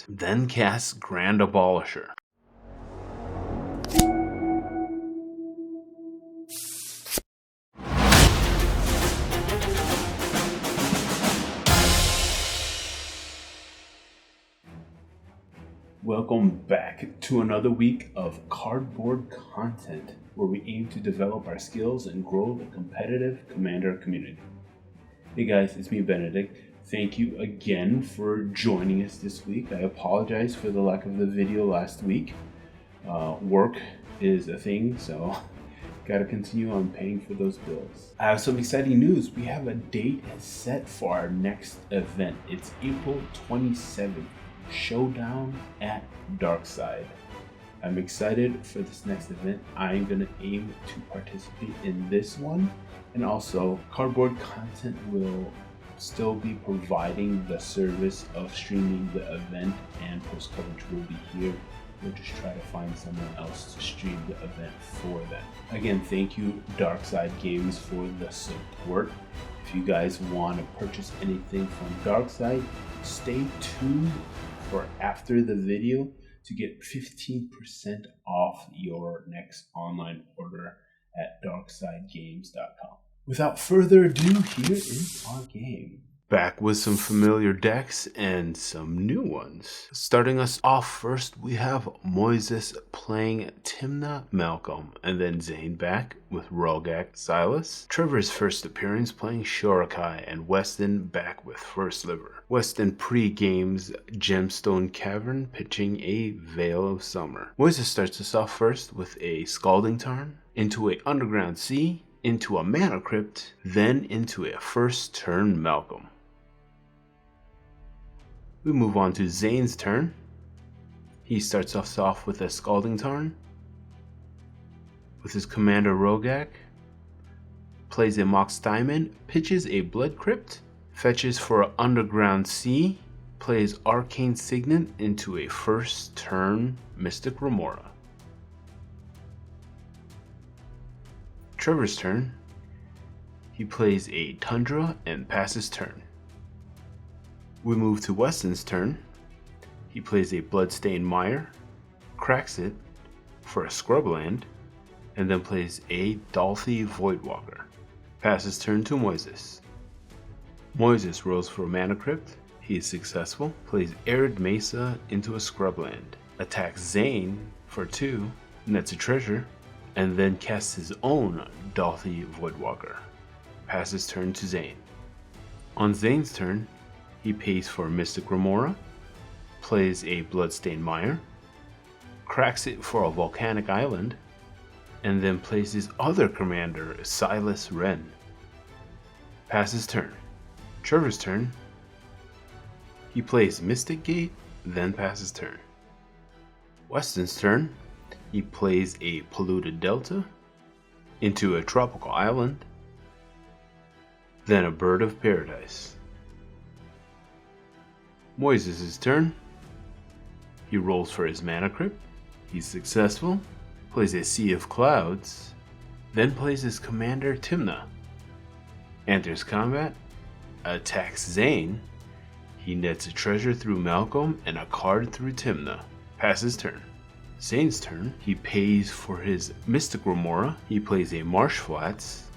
Crypt, then casts Grand Abolisher. Welcome back to another week of cardboard content, where we aim to develop our skills and grow the competitive Commander community. Hey guys, it's me, Benedict. Thank you again for joining us this week. I apologize for the lack of the video last week. Work is a thing, so gotta continue on paying for those bills. I have some exciting news. We have a date set for our next event. It's April 27th. Showdown at Darkside. I'm excited for this next event. I'm going to aim to participate in this one, and also cardboard content will still be providing the service of streaming the event, and post coverage will be here. We'll just try to find someone else to stream the event for them. Again, thank you Darkside Games for the support. If you guys want to purchase anything from Darkside, stay tuned for after the video to get 15% off your next online order at darksidegames.com. Without further ado, here is our game. Back with some familiar decks and some new ones. Starting us off first, we have Moises playing Tymna, Malcolm, and then Zane back with Rograkh, Silas. Trevor's first appearance playing Shorikai, and Weston back with First Sliver. Weston pre-games Gemstone Cavern, pitching a Veil of Summer. Moises starts us off first with a Scalding Tarn, into a Underground Sea, into a Mana Crypt, then into a first turn Malcolm. We move on to Zane's turn. He starts us off with a Scalding Tarn, with his commander Rograkh, plays a Mox Diamond, pitches a Blood Crypt, fetches for Underground Sea, plays Arcane Signet into a first turn Mystic Remora. Trevor's turn. He plays a Tundra and passes turn. We move to Weston's turn. He plays a Bloodstained Mire, cracks it for a Scrubland, and then plays a Dalthy Voidwalker. Passes turn to Moises. Moises rolls for a Mana Crypt. He is successful. Plays Arid Mesa into a Scrubland. Attacks Zane for 2, nets a treasure, and then casts his own Dalthy Voidwalker. Passes turn to Zane. On Zane's turn, he pays for Mystic Remora, plays a Bloodstained Mire, cracks it for a Volcanic Island, and then plays his other commander, Silas-Ren. Passes turn. Trevor's turn. He plays Mystic Gate, then passes turn. Weston's turn. He plays a Polluted Delta into a Tropical Island, then a Bird of Paradise. Moises' turn. He rolls for his Mana Crypt. He's successful. Plays a Sea of Clouds, then plays his commander Tymna. Enters combat, attacks Zane. He nets a treasure through Malcolm and a card through Tymna. Passes turn. Zane's turn. He pays for his Mystic Remora. He plays a Marsh Flats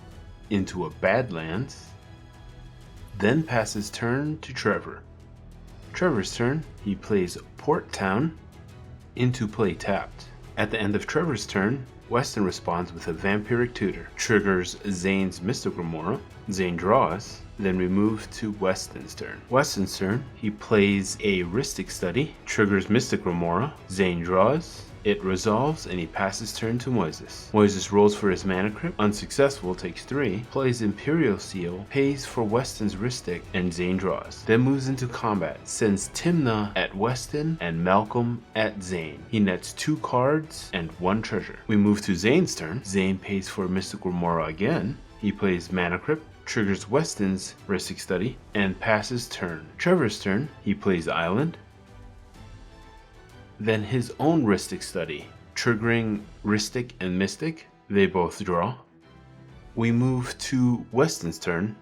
into a Badlands, then passes turn to Trevor. Trevor's turn. He plays Port Town into play tapped. At the end of Trevor's turn, Weston responds with a Vampiric Tutor. Triggers Zane's Mystic Remora. Zane draws. Then we move to Weston's turn. Weston's turn, he plays a Rhystic Study. Triggers Mystic Remora. Zane draws. It resolves, and he passes turn to Moises. Moises rolls for his Mana Crypt, unsuccessful, takes 3, plays Imperial Seal, pays for Weston's Rhystic, and Zane draws. Then moves into combat, sends Tymna at Weston and Malcolm at Zane. He nets 2 cards and 1 treasure. We move to Zane's turn. Zane pays for Mystic Remora again. He plays Mana Crypt, triggers Weston's Rhystic Study, and passes turn. Trevor's turn, he plays Island, then his own Rhystic Study, triggering Rhystic and Mystic. They both draw. We move to Weston's turn.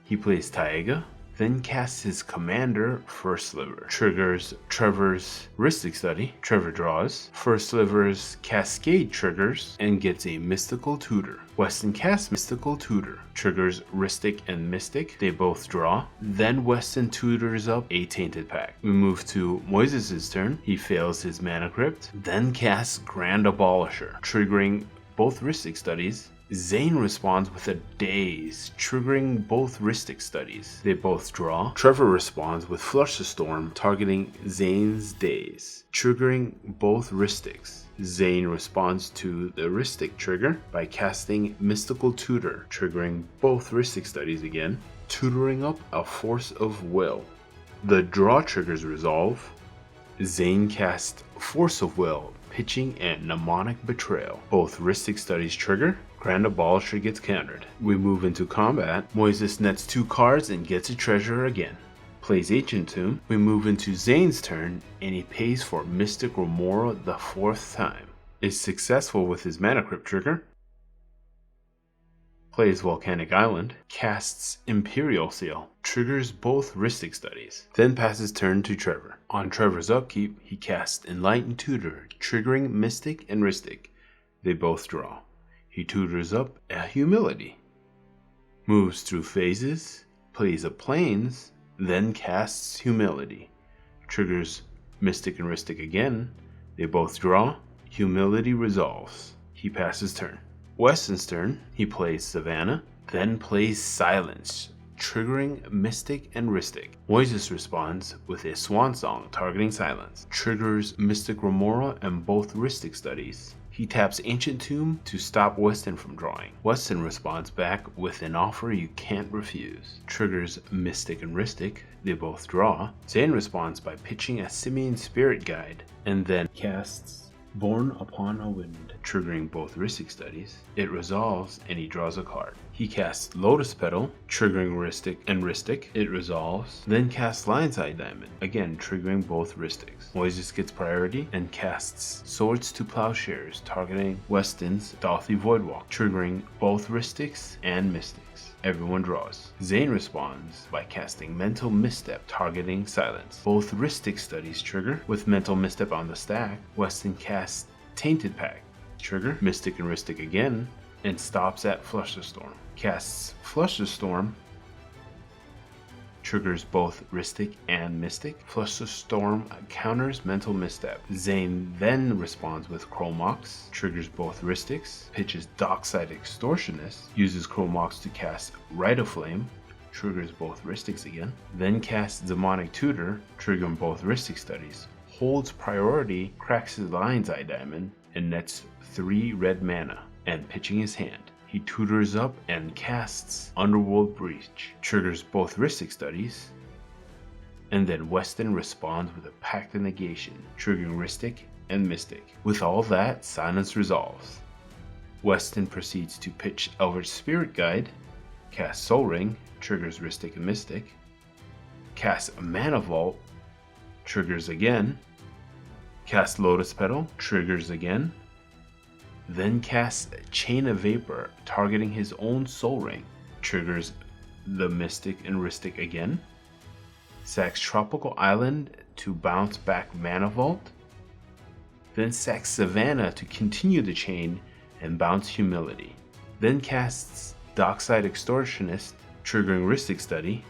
He plays Taiga, then casts his commander, First Sliver. Triggers Trevor's Rhystic Study. Trevor draws. First Sliver's Cascade triggers and gets a Mystical Tutor. Weston casts Mystical Tutor. Triggers Rhystic and Mystic. They both draw. Then Weston tutors up a Tainted Pact. We move to Moises' turn. He fails his Mana Crypt. Then casts Grand Abolisher, triggering both Rhystic Studies. Zane responds with a Daze, triggering both Rhystic Studies. They both draw. Trevor responds with Flush the Storm, targeting Zane's Daze, triggering both Rhystics. Zane responds to the Rhystic trigger by casting Mystical Tutor, triggering both Rhystic Studies again, tutoring up a Force of Will. The draw triggers resolve. Zane casts Force of Will, pitching and Mnemonic Betrayal. Both Rhystic Studies trigger. Grand Abolisher gets countered. We move into combat. Moises nets 2 cards and gets a treasure again. Plays Ancient Tomb. We move into Zane's turn and he pays for Mystic Remora the 4th time. Is successful with his Mana Crypt trigger. Plays Volcanic Island. Casts Imperial Seal. Triggers both Rhystic Studies. Then passes turn to Trevor. On Trevor's upkeep, he casts Enlightened Tutor, triggering Mystic and Rhystic. They both draw. He tutors up a Humility. Moves through phases, plays a Plains, then casts Humility. Triggers Mystic and Rhystic again. They both draw. Humility resolves. He passes turn. Weston's turn, he plays Savannah, then plays Silence, triggering Mystic and Rhystic. Moises responds with a Swan Song targeting Silence. Triggers Mystic Remora and both Rhystic Studies. He taps Ancient Tomb to stop Weston from drawing. Weston responds back with an offer you can't refuse. Triggers Mystic and Rhystic. They both draw. Zane responds by pitching a Simian Spirit Guide and then casts Born Upon a Wind, triggering both Rhystic Studies. It resolves and he draws a card. He casts Lotus Petal, triggering Rhystic and Rhystic. It resolves. Then casts Lion's Eye Diamond, again triggering both Rhystics. Moises gets priority and casts Swords to Plowshares, targeting Weston's Dauthi Voidwalk, triggering both Rhystics and Mystics. Everyone draws. Zane responds by casting Mental Misstep, targeting Silence. Both Rhystic Studies trigger. With Mental Misstep on the stack, Weston casts Tainted Pact, trigger Mystic and Rhystic again, and stops at Flush the Storm. Casts Flush the Storm, triggers both Rhystic and Mystic. Flush the Storm counters Mental Misstep. Zane then responds with Chromox, triggers both Rhystics, pitches Dockside Extortionist, uses Chromox to cast Rite of Flame, triggers both Rhystics again, then casts Demonic Tutor, triggering both Rhystic Studies, holds priority, cracks his Lion's Eye Diamond, and nets 3 red mana, and pitching his hand. He tutors up and casts Underworld Breach, triggers both Rhystic Studies, and then Weston responds with a Pact of Negation, triggering Rhystic and Mystic. With all that, Silence resolves. Weston proceeds to pitch Eldritch Spirit Guide, casts Soul Ring, triggers Rhystic and Mystic, casts Mana Vault, triggers again, casts Lotus Petal, triggers again, then casts Chain of Vapor, targeting his own Soul Ring, triggers the Mystic and Rhystic again, sacks Tropical Island to bounce back Mana Vault, then sacks Savannah to continue the chain and bounce Humility, then casts Dockside Extortionist, triggering Rhystic Study,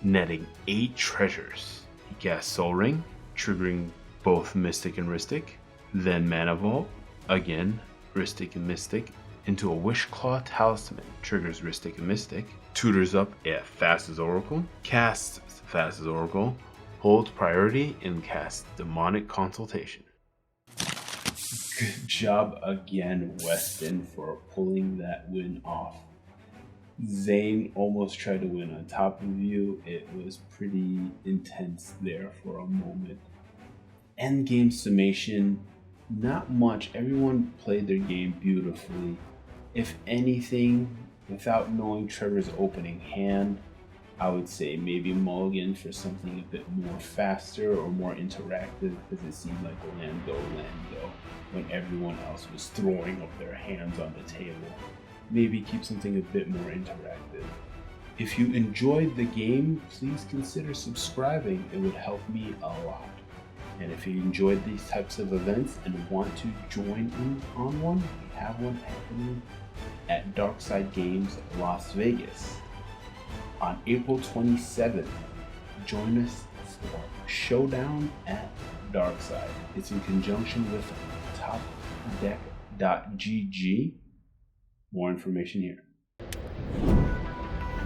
netting 8 treasures. He casts Soul Ring, triggering both Mystic and Rhystic, then Mana Vault, again Rhystic and Mystic, into a Wishclaw Talisman, triggers Rhystic and Mystic, tutors up a Fast as Oracle, casts Fast as Oracle, holds priority, and casts Demonic Consultation. Good job again, Weston, for pulling that win off. Zane almost tried to win on top of you. It was pretty intense there for a moment. Endgame summation, not much. Everyone played their game beautifully. If anything, without knowing Trevor's opening hand, I would say maybe mulligan for something a bit more faster or more interactive, because it seemed like Lando when everyone else was throwing up their hands on the table. Maybe keep something a bit more interactive. If you enjoyed the game, please consider subscribing. It would help me a lot. And if you enjoyed these types of events and want to join in on one, we have one happening at Darkside Games Las Vegas on April 27th. Join us for Showdown at Darkside. It's in conjunction with topdeck.gg. More information here.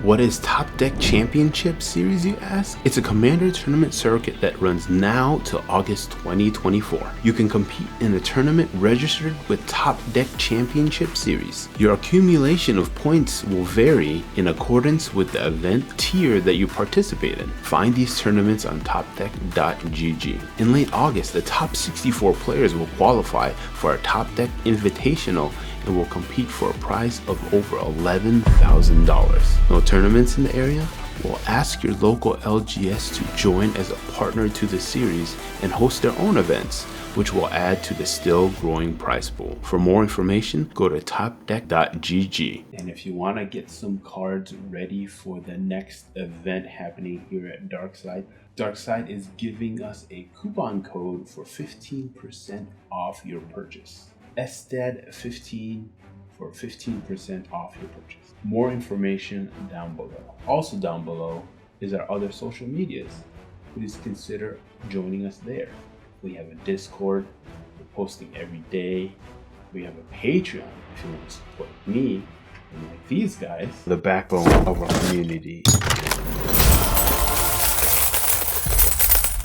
What is Top Deck Championship Series, you ask? It's a Commander tournament circuit that runs now till August 2024. You can compete in a tournament registered with Top Deck Championship Series. Your accumulation of points will vary in accordance with the event tier that you participate in. Find these tournaments on topdeck.gg. In late August, the top 64 players will qualify for a Top Deck Invitational and will compete for a prize of over $11,000. No tournaments in the area? Well, ask your local LGS to join as a partner to the series and host their own events, which will add to the still growing prize pool. For more information, go to topdeck.gg. And if you want to get some cards ready for the next event happening here at Darkside, Darkside is giving us a coupon code for 15% off your purchase. SDAD15 for 15% off your purchase. More information down below. Also down below is our other social medias. Please consider joining us there. We have a Discord. We're posting every day. We have a Patreon if you want to support me and like these guys, the backbone of our community.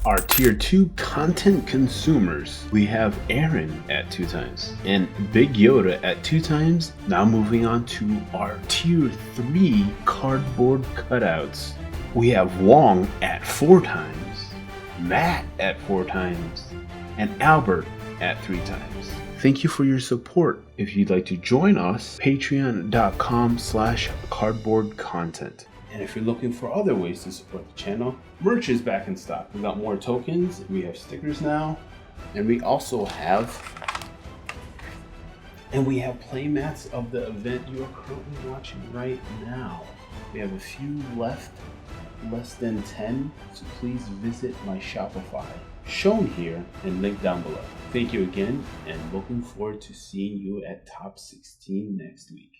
Our tier 2 content consumers, we have Aaron at 2 times and Big Yoda at 2 times. Now moving on to our tier 3 cardboard cutouts. We have Wong at 4 times, Matt at 4 times, and Albert at 3 times. Thank you for your support. If you'd like to join us, patreon.com/cardboardcontent. And if you're looking for other ways to support the channel, merch is back in stock. We got more tokens, we have stickers now, and we also have playmats of the event you are currently watching right now. We have a few left, less than 10, so please visit my Shopify, shown here and linked down below. Thank you again, and looking forward to seeing you at Top 16 next week.